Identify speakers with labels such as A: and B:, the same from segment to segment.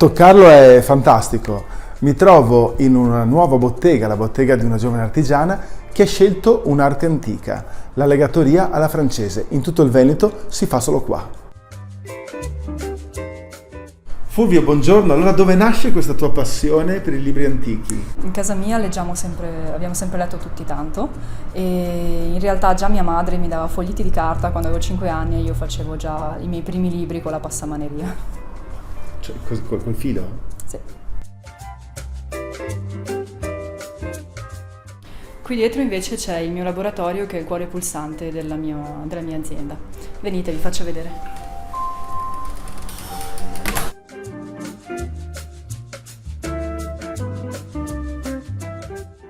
A: toccarlo è fantastico. Mi trovo in una nuova bottega, la bottega di una giovane artigiana che ha scelto un'arte antica, la legatoria alla francese. In tutto il Veneto si fa solo qua. Fulvio, buongiorno. Allora, dove nasce questa tua passione per i libri antichi?
B: In casa mia abbiamo sempre letto tutti tanto e in realtà già mia madre mi dava foglietti di carta quando avevo 5 anni e io facevo già i miei primi libri con la passamaneria.
A: Cioè, col filo?
B: Sì. Qui dietro invece c'è il mio laboratorio che è il cuore pulsante della mia azienda. Venite, vi faccio vedere.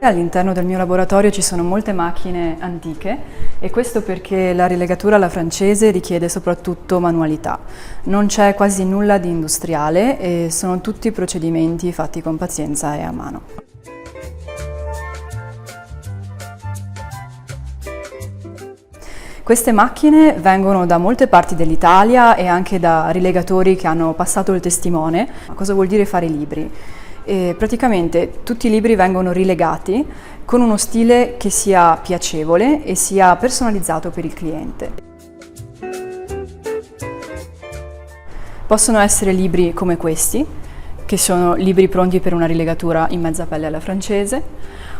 B: All'interno del mio laboratorio ci sono molte macchine antiche e questo perché la rilegatura alla francese richiede soprattutto manualità. Non c'è quasi nulla di industriale e sono tutti procedimenti fatti con pazienza e a mano. Queste macchine vengono da molte parti dell'Italia e anche da rilegatori che hanno passato il testimone. Cosa vuol dire fare libri? E praticamente tutti i libri vengono rilegati con uno stile che sia piacevole e sia personalizzato per il cliente. Possono essere libri come questi, che sono libri pronti per una rilegatura in mezza pelle alla francese,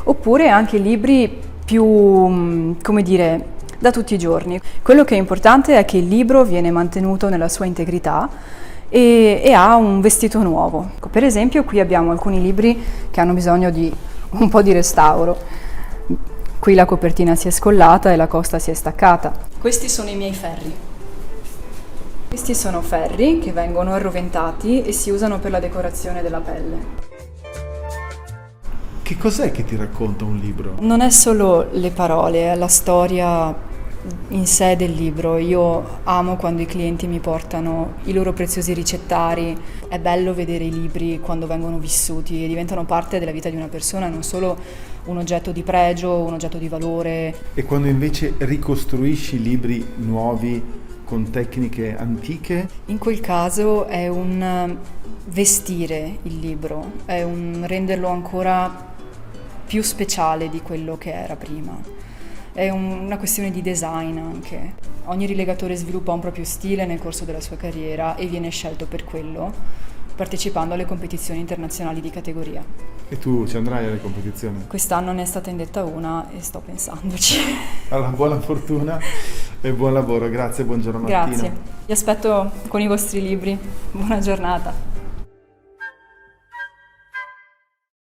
B: oppure anche libri più, come dire, da tutti i giorni. Quello che è importante è che il libro viene mantenuto nella sua integrità e ha un vestito nuovo. Per esempio qui abbiamo alcuni libri che hanno bisogno di un po' di restauro. Qui la copertina si è scollata e la costa si è staccata. Questi sono i miei ferri. Questi sono ferri che vengono arroventati e si usano per la decorazione della pelle.
A: Che cos'è che ti racconta un libro?
B: Non è solo le parole, è la storia in sé del libro. Io amo quando i clienti mi portano i loro preziosi ricettari. È bello vedere i libri quando vengono vissuti e diventano parte della vita di una persona, non solo un oggetto di pregio, un oggetto di valore.
A: E quando invece ricostruisci libri nuovi con tecniche antiche?
B: In quel caso è un vestire il libro, è un renderlo ancora più speciale di quello che era prima. È una questione di design anche. Ogni rilegatore sviluppa un proprio stile nel corso della sua carriera e viene scelto per quello, partecipando alle competizioni internazionali di categoria.
A: E tu ci andrai alle competizioni?
B: Quest'anno ne è stata indetta una e sto pensandoci.
A: Allora, buona fortuna e buon lavoro. Grazie, buongiorno Martina.
B: Grazie. Vi aspetto con i vostri libri. Buona giornata.